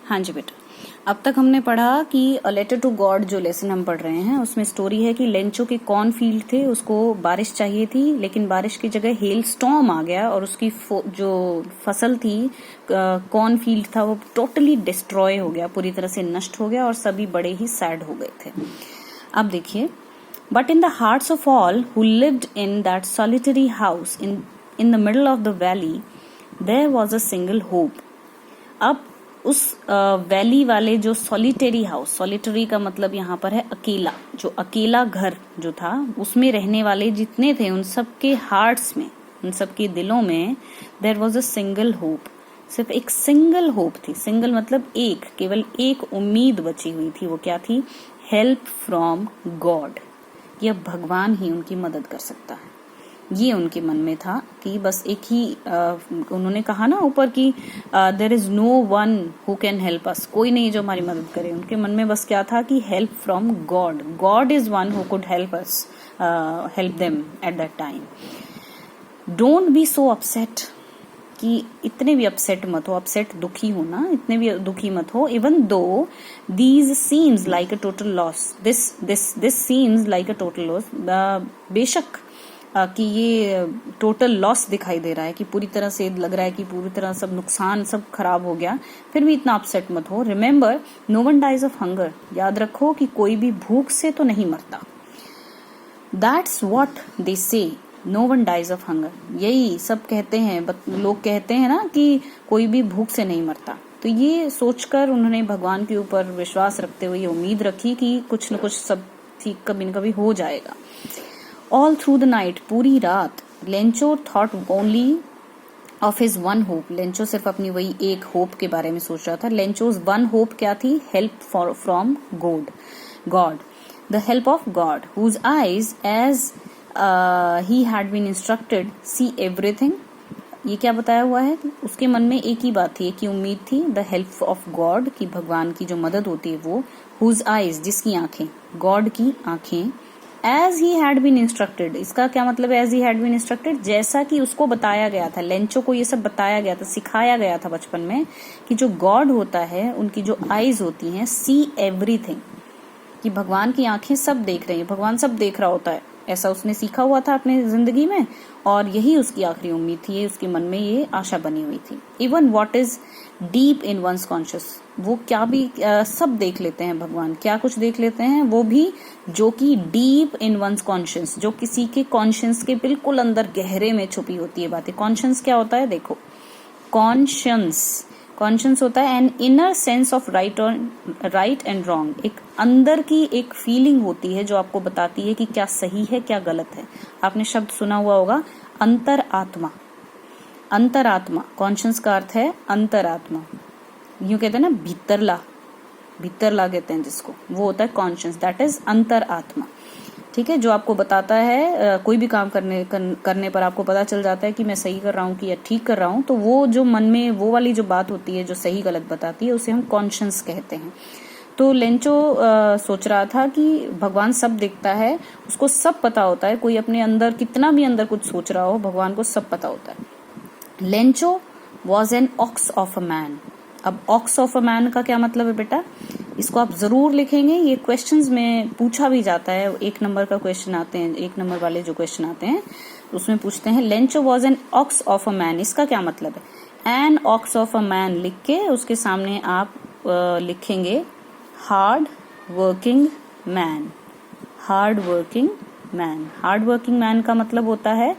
हाँ जी बेटा, अब तक हमने पढ़ा कि अ लेटर टू गॉड जो लेसन हम पढ़ रहे हैं उसमें स्टोरी है कि लेंचो के कॉर्न फील्ड थे, उसको बारिश चाहिए थी लेकिन बारिश की जगह हेल स्टॉर्म आ गया और उसकी जो फसल थी, कॉर्न फील्ड था, वो टोटली डिस्ट्रॉय हो गया, पूरी तरह से नष्ट हो गया और सभी बड़े ही सैड हो गए थे। अब देखिए, but in the hearts of all who lived in that solitary house in the middle of the valley there was a single hope. अब उस वैली वाले जो सॉलिटरी हाउस, सॉलिटरी का मतलब यहाँ पर है अकेला, जो अकेला घर जो था उसमें रहने वाले जितने थे उन सबके हार्ट्स में, उन सबके दिलों में there was a single hope, सिर्फ एक सिंगल होप थी। सिंगल मतलब एक, केवल एक उम्मीद बची हुई थी। वो क्या थी? हेल्प फ्रॉम गॉड, कि अब भगवान ही उनकी मदद कर सकता है। ये उनके मन में था कि बस एक ही उन्होंने कहा ना ऊपर कि there is no one who can help us, कोई नहीं जो हमारी मदद करे। उनके मन में बस क्या था कि help from God, God is one who could help us, help them at that time. Don't be so upset, कि इतने भी अपसेट मत हो, अपसेट दुखी हो ना, इतने भी दुखी मत हो। Even though these seems like a total loss, this seems like a total loss, बेशक कि ये टोटल लॉस दिखाई दे रहा है, कि पूरी तरह से लग रहा है कि पूरी तरह सब नुकसान, सब खराब हो गया, फिर भी इतना अपसेट मत हो। Remember, no one dies of hunger, याद रखो कि कोई भी भूख से तो नहीं मरता। That's what they say, no one dies of hunger, यही सब कहते हैं, लोग कहते हैं ना कि कोई भी भूख से नहीं मरता। तो ये सोचकर उन्होंने भगवान के ऊपर विश्वास रखते हुए उम्मीद रखी कि कुछ न कुछ सब ठीक कभी न कभी हो जाएगा। ऑल थ्रू द नाइट, पूरी रात, Lencho thought only of his one hope, Lencho सिर्फ अपनी वही एक होप के बारे में सोच रहा था। लेंचोज वन होप क्या थी? Help from God, the help of God, whose eyes as he had been instructed see everything. ये क्या बताया हुआ है? उसके मन में एक ही बात थी, एक ही उम्मीद थी, द हेल्प ऑफ गॉड, की भगवान की जो मदद होती है वो, हुज आईज, जिसकी आंखें, गॉड की आंखें, as he had been instructed. इसका क्या मतलब है? As he had been instructed, जैसा कि उसको बताया गया था, लेंचो को ये सब बताया गया था, सिखाया गया था बचपन में कि जो गॉड होता है, उनकी जो आईज होती हैं, सी एवरीथिंग, कि भगवान की आंखें सब देख रही है, भगवान सब देख रहा होता है, ऐसा उसने सीखा हुआ था अपने जिंदगी में, और यही उसकी आखिरी उम्मीद थी, ये उसके मन में ये आशा बनी हुई थी। Even what is deep in one's conscious, वो क्या भी सब देख लेते हैं भगवान, क्या कुछ देख लेते हैं, वो भी जो कि डीप इन वंस कॉन्शियस, जो किसी के कॉन्शियस के बिल्कुल अंदर गहरे में छुपी होती है बातें। कॉन्शियस क्या होता है? देखो, कॉन्शियस होता है an inner sense of right and wrong, एक अंदर की एक फीलिंग होती है जो आपको बताती है कि क्या सही है क्या गलत है। आपने शब्द सुना हुआ होगा, अंतरात्मा। अंतरात्मा, कॉन्शियस का अर्थ है अंतरात्मा। यूं कहते हैं ना, भीतरला कहते हैं जिसको, वो होता है कॉन्शियस, दैट इज अंतरात्मा। ठीक है, जो आपको बताता है कोई भी काम करने पर आपको पता चल जाता है कि मैं सही कर रहा हूँ कि या ठीक कर रहा हूँ, तो वो जो मन में वो वाली जो बात होती है जो सही गलत बताती है, उसे हम कॉन्शियस कहते हैं। तो लेंचो सोच रहा था कि भगवान सब देखता है, उसको सब पता होता है, कोई अपने अंदर कितना भी अंदर कुछ सोच रहा हो, भगवान को सब पता होता है। Lencho was an ox of a man. अब ऑक्स ऑफ अ मैन का क्या मतलब है बेटा? इसको आप जरूर लिखेंगे, ये क्वेश्चंस में पूछा भी जाता है, 1 नंबर का क्वेश्चन आते हैं, 1 नंबर वाले जो क्वेश्चन आते हैं उसमें पूछते हैं Lencho was an ox of a man, इसका क्या मतलब है? An ox of a man लिख के उसके सामने आप लिखेंगे hard working man. Hard working man, hard working man का मतलब होता है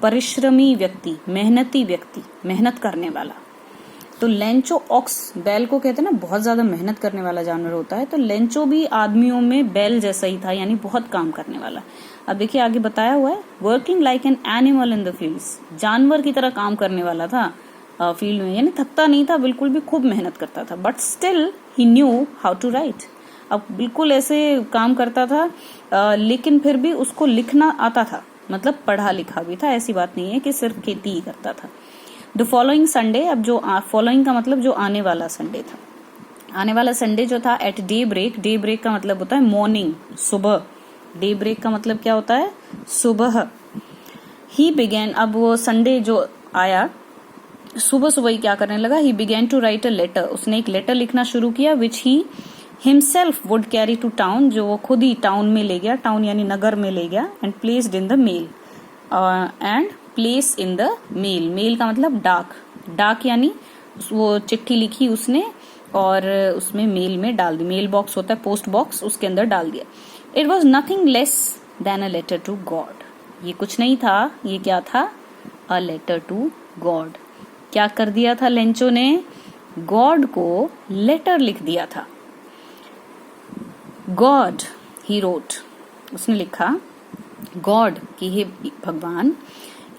परिश्रमी व्यक्ति, मेहनती व्यक्ति, मेहनत करने वाला। तो लेंचो ऑक्स, बैल को कहते हैं ना, बहुत ज्यादा मेहनत करने वाला जानवर होता है, तो लेंचो भी आदमियों में बैल जैसा ही था, यानी बहुत काम करने वाला। अब देखिए आगे बताया हुआ है, working like an animal in the fields, जानवर की तरह काम करने वाला था फील्ड में, यानी थकता नहीं था बिल्कुल भी, खूब मेहनत करता था। But still he knew how to write, अब बिल्कुल ऐसे काम करता था लेकिन फिर भी उसको लिखना आता था, मतलब पढ़ा लिखा भी था, ऐसी बात नहीं है कि सिर्फ खेती ही करता था। द फॉलोइंग संडे, अब जो फॉलोइंग का मतलब जो आने वाला संडे था, आने वाला संडे जो था, at daybreak, daybreak का मतलब होता है मॉर्निंग, सुबह, डे ब्रेक का मतलब क्या होता है? सुबह। ही बिगेन, अब वो संडे जो आया सुबह सुबह ही क्या करने लगा, he began to write a letter, उसने एक लेटर लिखना शुरू किया, which he himself would carry to town, जो वो खुद ही टाउन में ले गया, टाउन यानी नगर में ले गया, and placed in the mail, and place in the mail, mail का मतलब डाक, डाक यानी वो चिट्ठी लिखी उसने और उसमें मेल में डाल दी, मेल बॉक्स होता है पोस्ट बॉक्स, उसके अंदर डाल दिया। It was nothing less than a letter to God, ये कुछ नहीं था, ये क्या था, अ लेटर टू गॉड। क्या कर दिया था लेंचो ने, गॉड को लेटर लिख दिया था। गॉड ही रोट, उसने लिखा गॉड कि हे भगवान,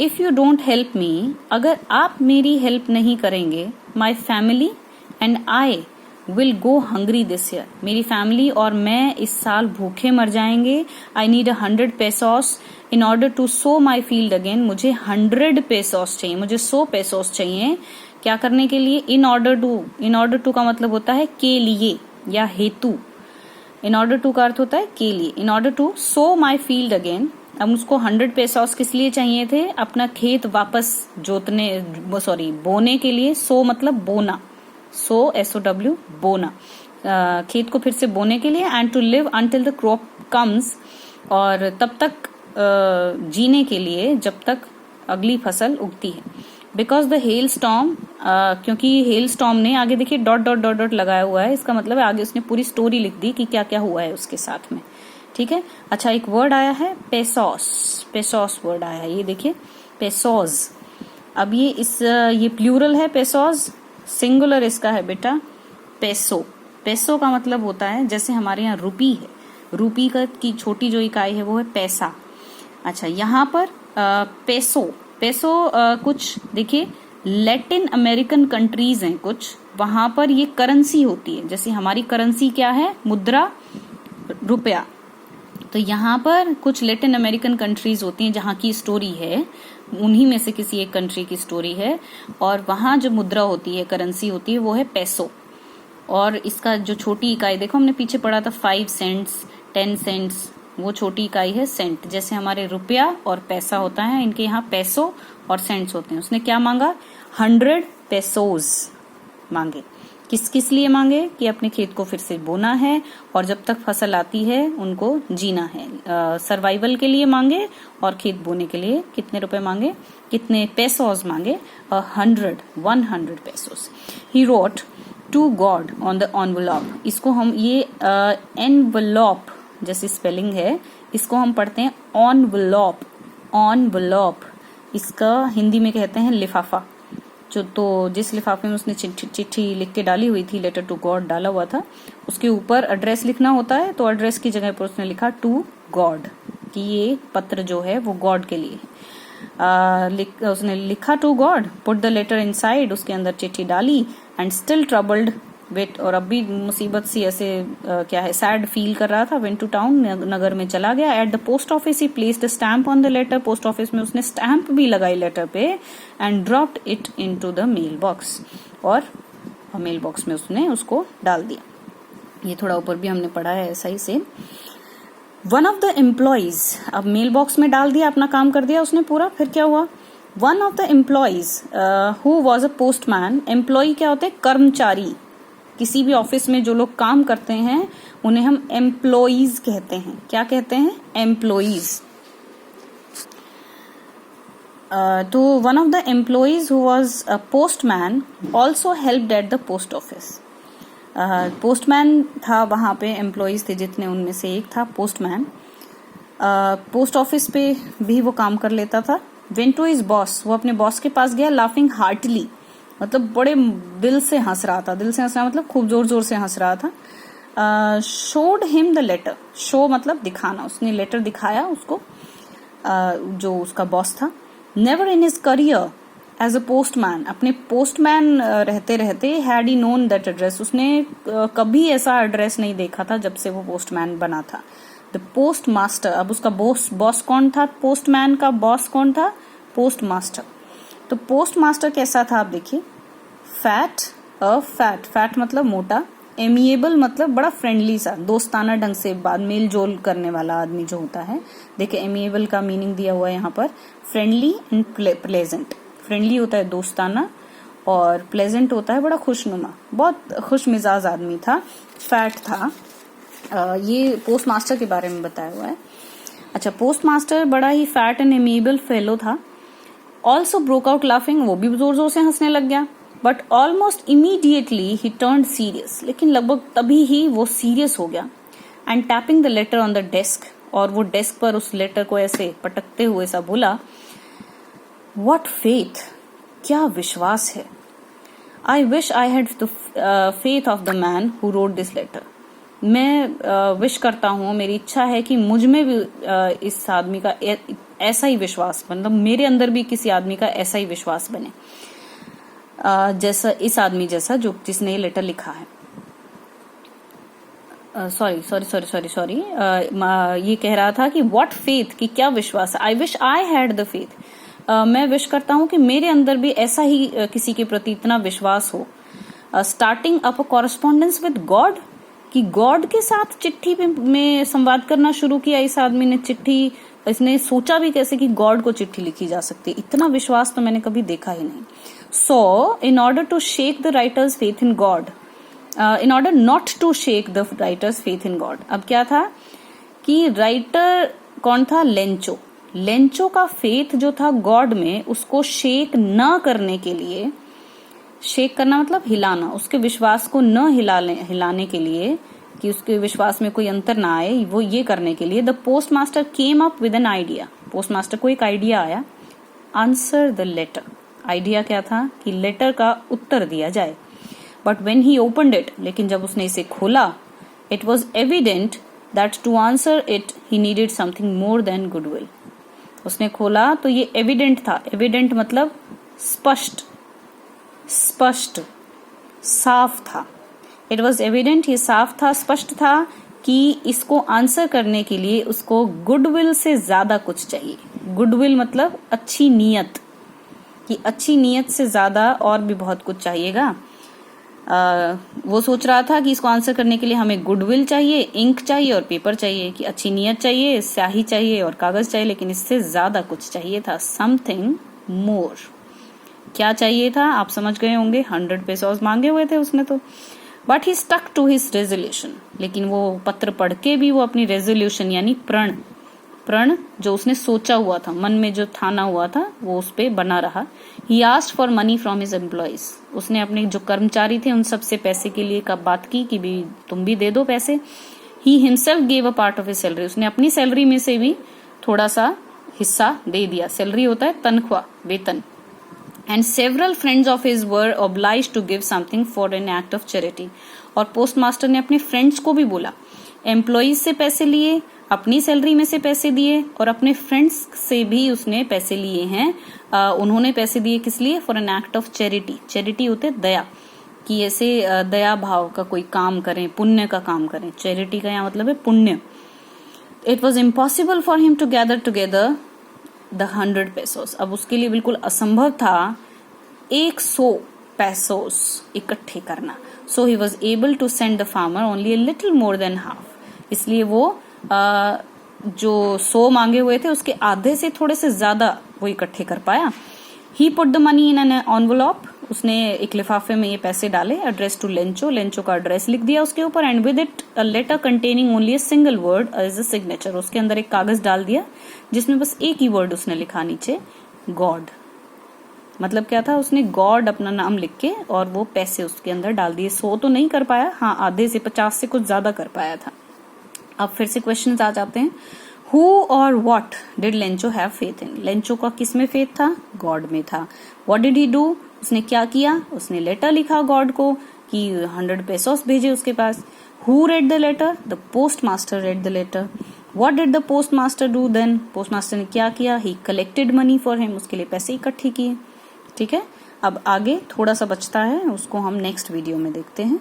if you don't help me, अगर आप मेरी हेल्प नहीं करेंगे, my family and I will go hungry this year, मेरी फैमिली और मैं इस साल भूखे मर जाएंगे। I need 100 pesos in order to sow my field again, मुझे 100 पेसोस चाहिए, मुझे 100 पेसोस चाहिए, क्या करने के लिए, इन ऑर्डर टू का मतलब होता है के लिए या हेतु, इन ऑर्डर टू का अर्थ होता है के लिए, in order to sow my field again. अब उसको 100 पेसोस किस लिए चाहिए थे, अपना खेत वापस बोने के लिए, सो मतलब बोना, सो SOW बोना, खेत को फिर से बोने के लिए, and to live until the crop comes, और तब तक जीने के लिए जब तक अगली फसल उगती है। बिकॉज द हेल स्टॉर्म, क्योंकि हेल स्टॉर्म ने, आगे देखिए डॉट डॉट डॉट डॉट लगाया हुआ है, इसका मतलब है आगे उसने पूरी स्टोरी लिख दी कि क्या क्या हुआ है उसके साथ में, ठीक है। अच्छा, एक वर्ड आया है पेसोस, पेसोस वर्ड आया है, ये देखिए पेसोस। अब ये प्लूरल है, पेसोस सिंगुलर इसका है बेटा पेसो। पेसो का मतलब होता है जैसे हमारे यहाँ रुपी है, रुपी की छोटी जो इकाई है वो है पैसा। अच्छा, यहाँ पर पेसो, कुछ देखिए लैटिन अमेरिकन कंट्रीज हैं कुछ, वहां पर ये करेंसी होती है, जैसे हमारी करेंसी क्या है, मुद्रा, रुपया। तो यहाँ पर कुछ लैटिन अमेरिकन कंट्रीज होती हैं जहाँ की स्टोरी है, उन्हीं में से किसी एक कंट्री की स्टोरी है, और वहां जो मुद्रा होती है, करेंसी होती है, वो है पेसो। और इसका जो छोटी इकाई देखो, हमने पीछे पढ़ा था 5 सेंट्स 10 सेंट्स, वो छोटी इकाई है सेंट। जैसे हमारे रुपया और पैसा होता है, इनके यहाँ पेसो और सेंट्स होते हैं। उसने क्या मांगा, 100 पेसोज मांगे। किस किस लिए मांगे, कि अपने खेत को फिर से बोना है और जब तक फसल आती है उनको जीना है, सर्वाइवल के लिए मांगे, और खेत बोने के लिए कितने रुपए मांगे, कितने पेसोज मांगे, 100 pesos. He wrote to God on the envelope, इसको हम ये एनवलप जैसी स्पेलिंग है, इसको हम पढ़ते हैं एनवलप, एनवलप, इसका हिंदी में कहते हैं लिफाफा। तो जिस लिफाफे में उसने चिट्ठी लिख के डाली हुई थी, लेटर टू गॉड डाला हुआ था, उसके ऊपर एड्रेस लिखना होता है, तो एड्रेस की जगह पर उसने लिखा टू गॉड, कि ये पत्र जो है वो गॉड के लिए है। उसने लिखा to God, put the letter inside, उसके अंदर चिट्ठी डाली, एंड स्टिल ट्रबल्ड विथ, और अब भी मुसीबत सी ऐसे क्या है, सैड फील कर रहा था, वेंट टू टाउन, नगर में चला गया। At the post office he placed the stamp on the letter, post office में उसने स्टैम्प भी लगाई लेटर पे, and dropped it into the mail box, और मेल बॉक्स में उसने उसको डाल दिया। ये थोड़ा ऊपर भी हमने पढ़ा है ऐसा ही से। वन ऑफ द एम्प्लॉइज, अब मेल बॉक्स में डाल दिया, अपना काम कर दिया उसने पूरा, फिर क्या हुआ, one of the employees who was a postman, employ क्या होते हैं, कर्मचारी, किसी भी ऑफिस में जो लोग काम करते हैं उन्हें हम एम्प्लॉइज कहते हैं। क्या कहते हैं, एम्प्लॉइज। तो one of the employees who was a postman also helped eight the post office, postman था वहां पे, एम्प्लॉइज थे जितने, उनमें से एक था पोस्टमैन, पोस्ट ऑफिस पे भी वो काम कर लेता था। वेंट टू हिज बॉस, वो अपने बॉस के पास गया, लाफिंग हार्टली, मतलब बड़े दिल से हंस रहा था, दिल से हंस रहा मतलब खूब जोर जोर से हंस रहा था। Showed him the letter, show मतलब दिखाना, उसने लेटर दिखाया उसको, जो उसका बॉस था। Never in his career as a postman, अपने पोस्टमैन रहते रहते, had he known that address, उसने कभी ऐसा एड्रेस नहीं देखा था जब से वो पोस्टमैन बना था। द पोस्ट मास्टर, अब उसका बॉस कौन था, पोस्टमैन का बॉस कौन था, पोस्ट मास्टर। तो पोस्ट मास्टर कैसा था आप देखिए, फैट, फैट मतलब मोटा, एमिएबल मतलब बड़ा फ्रेंडली सा, दोस्ताना ढंग से बात मेल जोल करने वाला आदमी जो होता है। देखिए एमिएबल का मीनिंग दिया हुआ है यहाँ पर, फ्रेंडली एंड प्लेजेंट, फ्रेंडली होता है दोस्ताना, और प्लेजेंट होता है, बड़ा खुशनुमा, बहुत खुश मिजाज आदमी था, फैट था। ये पोस्ट मास्टर के बारे में बताया हुआ है। अच्छा, पोस्ट मास्टर बड़ा ही फैट एंड एमेबल फेलो था। ऑल्सो ब्रोक आउट लाफिंग, वो भी जोर जोर से हंसने लग गया। But almost immediately he turn serious, लेकिन लगभग तभी ही वो सीरियस हो गया। And tapping the later on the desk, और वो डेस्क पर उस लेटर को ऐसे पटकते हुए सा बोला, व्हाट फेथ, क्या विश्वास है। I wish I had the faith of the man who wrote this letter. मैं विश करता हूँ, मेरी इच्छा है कि मुझ में भी इस आदमी का ऐसा ही विश्वास, मतलब मेरे अंदर भी किसी आदमी का ऐसा ही विश्वास बने, जैसा इस आदमी जैसा जो जिसने ये लेटर लिखा है। सॉरी, ये कह रहा था कि व्हाट फेथ, कि क्या विश्वास है। I wish I had the faith, मैं विश करता हूं कि मेरे अंदर भी ऐसा ही किसी के प्रति इतना विश्वास हो। Starting up a correspondence with God, कि गॉड के साथ चिट्ठी में संवाद करना शुरू किया इस आदमी ने। चिट्ठी, इसने सोचा भी कैसे कि गॉड को चिट्ठी लिखी जा सकती है, इतना विश्वास तो मैंने कभी देखा ही नहीं। So in order to shake the writer's faith in God, in order not to shake the writer's faith in God, अब क्या था कि राइटर कौन था, लेंचो। लेंचो का फेथ जो था गॉड में, उसको शेक न करने के लिए, शेक करना मतलब हिलाना, उसके विश्वास को न हिलाने के लिए, कि उसके विश्वास में कोई अंतर ना आए, वो ये करने के लिए the post master came up with an idea, post master को एक आइडिया आया। आंसर द लेटर, आइडिया क्या था कि लेटर का उत्तर दिया जाए। But when he opened it, लेकिन जब उसने इसे खोला, it was evident that to answer it he needed something more than goodwill. उसने खोला तो ये एविडेंट था, एविडेंट मतलब स्पष्ट, स्पष्ट, साफ था। इट वॉज एविडेंट, ये साफ था, स्पष्ट था कि इसको आंसर करने के लिए उसको गुडविल से ज्यादा कुछ चाहिए। गुडविल मतलब अच्छी नीयत, कि अच्छी नीयत से ज्यादा और भी बहुत कुछ चाहिएगा। वो सोच रहा था कि इसको आंसर करने के लिए हमें गुडविल चाहिए, इंक चाहिए और पेपर चाहिए, कि अच्छी नीयत चाहिए, स्याही चाहिए और कागज चाहिए, लेकिन इससे ज्यादा कुछ चाहिए था, समथिंग मोर। क्या चाहिए था आप समझ गए होंगे, 100 पेसोस मांगे हुए थे उसने तो। But he stuck to his resolution, लेकिन वो पत्र पढ़ के भी वो अपनी रेजोल्यूशन यानी प्रण जो उसने सोचा हुआ था, मन में जो ठाना हुआ था, वो उस पे बना रहा। He asked for money from his employees, उसने अपने जो कर्मचारी थे उन सबसे पैसे के लिए बात की कि भी तुम भी दे दो पैसे। He himself gave a part of his salary, उसने अपनी सैलरी में से भी थोड़ा सा हिस्सा दे दिया। सैलरी होता है तनख्वाह, वेतन। And several friends of his were obliged to give something for an act of charity, और पोस्ट मास्टर ने अपने फ्रेंड्स को भी बोला, एम्प्लॉइज से पैसे लिए, अपनी सैलरी में से पैसे दिए, और अपने फ्रेंड्स से भी उसने पैसे लिए हैं। उन्होंने पैसे दिए किस लिए, for an act of charity. Charity होते दया, कि ऐसे दया भाव का कोई काम करें, पुण्य का काम करें। चैरिटी का यहाँ मतलब है पुण्य। It was impossible for him to gather together the 100 pesos, अब उसके लिए बिल्कुल असंभव था 100 पेसोस इकट्ठे करना। So he was able to send the farmer only a little more than half, इसलिए वो जो 100 मांगे हुए थे उसके आधे से थोड़े से ज्यादा वो इकट्ठे कर पाया। He put the money in an envelope, उसने एक लिफाफे में ये पैसे डाले, एड्रेस टू लेंचो, लेंचो का एड्रेस लिख दिया उसके ऊपर, and with it a letter containing only a single word as a signature, उसके अंदर एक कागज डाल दिया जिसमें बस एक ही वर्ड उसने लिखा नीचे, गॉड। मतलब क्या था, उसने गॉड अपना नाम लिख के और वो पैसे उसके अंदर डाल दिए। 100 तो नहीं कर पाया, हाँ आधे से 50 से कुछ ज्यादा कर पाया था। अब फिर से क्वेश्चन आ जाते हैं, हु और what did Lencho have faith in, Lencho का किस में फेथ था, गॉड में था। व्हाट डिड ही डू, उसने क्या किया, उसने लेटर लिखा गॉड को कि 100 पेसोस भेजे उसके पास। Who read the letter, the post master read the letter. What did the post master do then, post master ने क्या किया, he collected money for him, उसके लिए पैसे इकट्ठे किए। ठीक है, अब आगे थोड़ा सा बचता है, उसको हम नेक्स्ट वीडियो में देखते हैं।